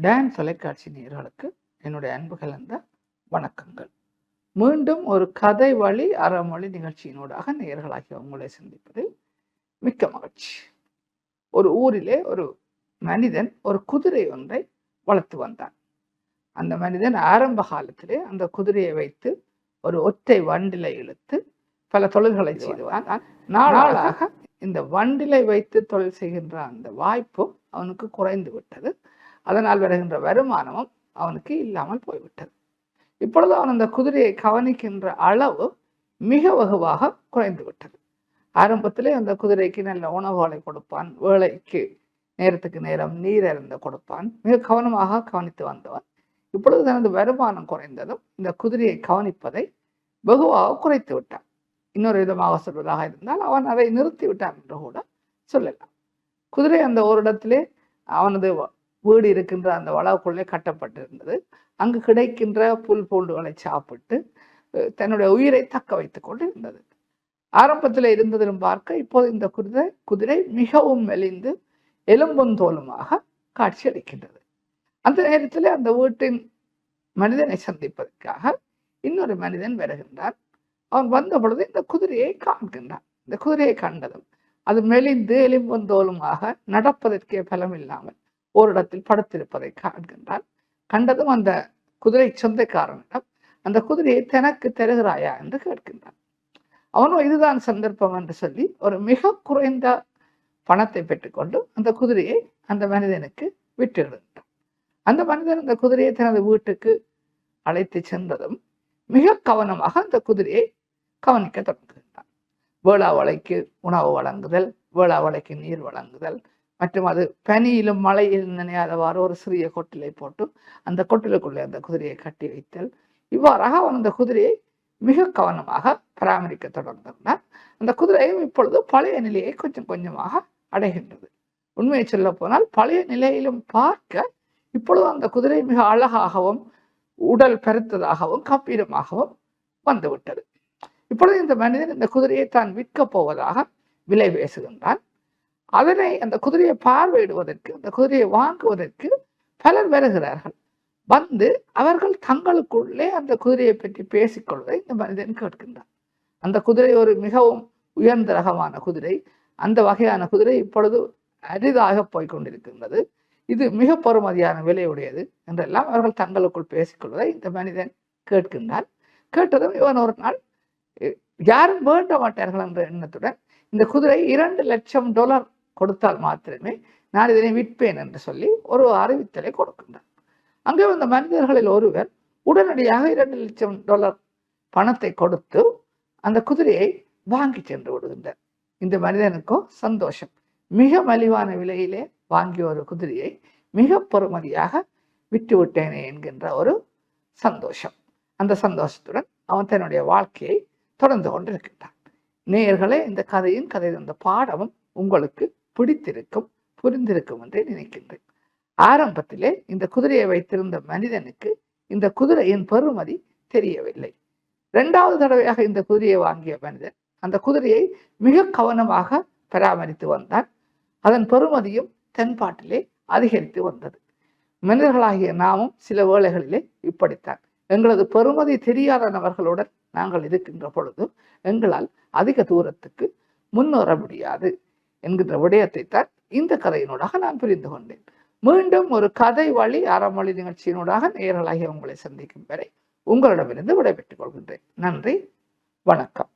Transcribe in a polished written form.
Don தொலைக்காட்சி நேயர்களுக்கு என்னுடைய அன்பு கலந்த வணக்கங்கள். மீண்டும் ஒரு கதை வழி அறமொழி நிகழ்ச்சியினூடாக நேயர்களாகிய உங்களை சந்திப்பதில் மிக்க மகிழ்ச்சி. ஒரு ஊரிலே ஒரு மனிதன் ஒரு குதிரை ஒன்றை வளர்த்து வந்தான். அந்த மனிதன் ஆரம்ப காலத்திலே அந்த குதிரையை வைத்து ஒரு ஒற்றை வண்டிலை இழுத்து பல தொழில்களை செய்துவான். நாளாக இந்த வண்டிலை வைத்து தொழில் செய்கின்ற அந்த வாய்ப்பு அவனுக்கு குறைந்து விட்டது. அதனால் வருகின்ற வருமானமும் அவனுக்கு இல்லாமல் போய்விட்டது. இப்பொழுது அவன் அந்த குதிரையை கவனிக்கின்ற அளவு மிக வெகுவாக குறைந்து விட்டது. ஆரம்பத்திலே அந்த குதிரைக்கு நல்ல உணவுகளை கொடுப்பான், வேலைக்கு நேரத்துக்கு நேரம் நீர் அருந்த கொடுப்பான், மிக கவனமாக கவனித்து வந்தவன் இப்பொழுது தனது வருமானம் குறைந்ததும் இந்த குதிரையை கவனிப்பதை வெகுவாக குறைத்து விட்டான். இன்னொரு விதமாக சொல்வதாக இருந்தால் அவன் அதை நிறுத்தி விட்டான் என்று கூட சொல்லலாம். குதிரை அந்த ஒரு இடத்திலே அவனது வீடு இருக்கின்ற அந்த வளவுக்குள்ளே கட்டப்பட்டிருந்தது. அங்கு கிடைக்கின்ற புல் பூண்டுகளை சாப்பிட்டு தன்னுடைய உயிரை தக்க வைத்துக் கொண்டு இருந்தது. ஆரம்பத்தில் இருந்ததிலும் பார்க்க இப்போது இந்த குதிரை மிகவும் மெலிந்து எலும்பும் தோலுமாக காட்சி அளிக்கின்றது. அந்த நேரத்தில் அந்த வீட்டின் மனிதனை சந்திப்பதற்காக இன்னொரு மனிதன் வருகின்றான். அவன் வந்த பொழுது இந்த குதிரையை காண்கின்றான். இந்த குதிரையை கண்டதும் அது மெலிந்து எலும்பும் தோலுமாக நடப்பதற்கே பலம் இல்லாமல் ஒரு இடத்தில் படுத்திருப்பதை காண்கின்றான். கண்டதும் அந்த குதிரை சொந்தக்காரனிடம் அந்த குதிரையை தனக்கு தருகிறாயா என்று கேட்கின்றான். அவனும் இதுதான் சந்தர்ப்பம் என்று சொல்லி ஒரு மிக குறைந்த பணத்தை பெற்றுக்கொண்டு அந்த குதிரையை அந்த மனிதனுக்கு விட்டுவிடுகின்றான். அந்த மனிதன் அந்த குதிரையை தனது வீட்டுக்கு அழைத்து சென்றதும் மிக கவனமாக அந்த குதிரையை கவனிக்க தொடங்குகின்றான். வேளாவளைக்கு உணவு வழங்குதல், வேளாவளைக்கு நீர் வழங்குதல், மற்றும் அது பனியிலும் மழையிலும் நினையாதவாறு ஒரு சிறிய கொட்டிலை போட்டு அந்த கொட்டிலுக்குள்ளே அந்த குதிரையை கட்டி வைத்தல், இவ்வாறாக அவன் அந்த குதிரையை மிக கவனமாக பராமரிக்க தொடர்ந்தார். அந்த குதிரையும் இப்பொழுது பழைய நிலையை கொஞ்சம் கொஞ்சமாக அடைகின்றது. உண்மையை சொல்ல போனால் பழைய நிலையிலும் பார்க்க இப்பொழுது அந்த குதிரை மிக அழகாகவும் உடல் பெருத்ததாகவும் கம்பீரமாகவும் வந்துவிட்டது. இப்பொழுது இந்த மனிதன் இந்த குதிரையை தான் விற்கப் போவதாக விலை பேசுகின்றான். அதனை அந்த குதிரையை பார்வையிடுவதற்கு, அந்த குதிரையை வாங்குவதற்கு பலர் வருகிறார்கள். வந்து அவர்கள் தங்களுக்குள்ளே அந்த குதிரையை பற்றி பேசிக்கொள்வதை இந்த மனிதன் கேட்கின்றான். அந்த குதிரை ஒரு மிகவும் உயர்ந்த ரகமான குதிரை. அந்த வகையான குதிரை இப்பொழுது அரிதாக போய்கொண்டிருக்கின்றது. இது மிக பெறுமதியான விலையுடையது என்றெல்லாம் அவர்கள் தங்களுக்குள் பேசிக்கொள்வதை இந்த மனிதன் கேட்கின்றான். கேட்டதும் இவன் ஒரு நாள் யாரும் வேண்ட மாட்டார்கள் என்ற எண்ணத்துடன் இந்த குதிரை $2,00,000 கொடுத்தால் மாத்திரமே நான் இதனை விற்பேன் என்று சொல்லி ஒரு அறிவித்தலை கொடுக்கின்றார். அங்கே வந்த மனிதர்களில் ஒருவர் உடனடியாக $2,00,000 பணத்தை கொடுத்து அந்த குதிரையை வாங்கி சென்று விடுகின்றார். இந்த மனிதனுக்கோ சந்தோஷம். மிக மலிவான விலையிலே வாங்கிய ஒரு குதிரையை மிக பெறுமதியாக விட்டு விட்டேனே என்கின்ற ஒரு சந்தோஷம். அந்த சந்தோஷத்துடன் அவன் தன்னுடைய வாழ்க்கையை தொடர்ந்து கொண்டிருக்கின்றான். நேயர்களே, இந்த கதையின் அந்த பாடமும் உங்களுக்கு பிடித்திருக்கும், புரிந்திருக்கும் என்றே நினைக்கின்றேன். ஆரம்பத்திலே இந்த குதிரையை வைத்திருந்த மனிதனுக்கு இந்த குதிரையின் பெறுமதி தெரியவில்லை. 2வது தடவையாக இந்த குதிரையை வாங்கிய மனிதன் அந்த குதிரையை மிக கவனமாக பராமரித்து வந்தான். அதன் பெறுமதியும் தென்பாட்டிலே அதிகரித்து வந்தது. மனிதர்களாகிய நாமும் சில வேளைகளிலே இப்படித்தான். எங்களது பெறுமதி தெரியாத நபர்களுடன் நாங்கள் இருக்கின்ற பொழுது எங்களால் அதிக தூரத்துக்கு முன்னேற முடியாது என்கின்ற விடயத்தை தான் இந்த கதையினூடாக நான் புரிந்து கொண்டேன். மீண்டும் ஒரு கதை வழி அறமொழி நிகழ்ச்சியினூடாக நேயர்களாகிய உங்களை சந்திக்கும் வரை உங்களிடமிருந்து விடைபெற்றுக் கொள்கின்றேன். நன்றி, வணக்கம்.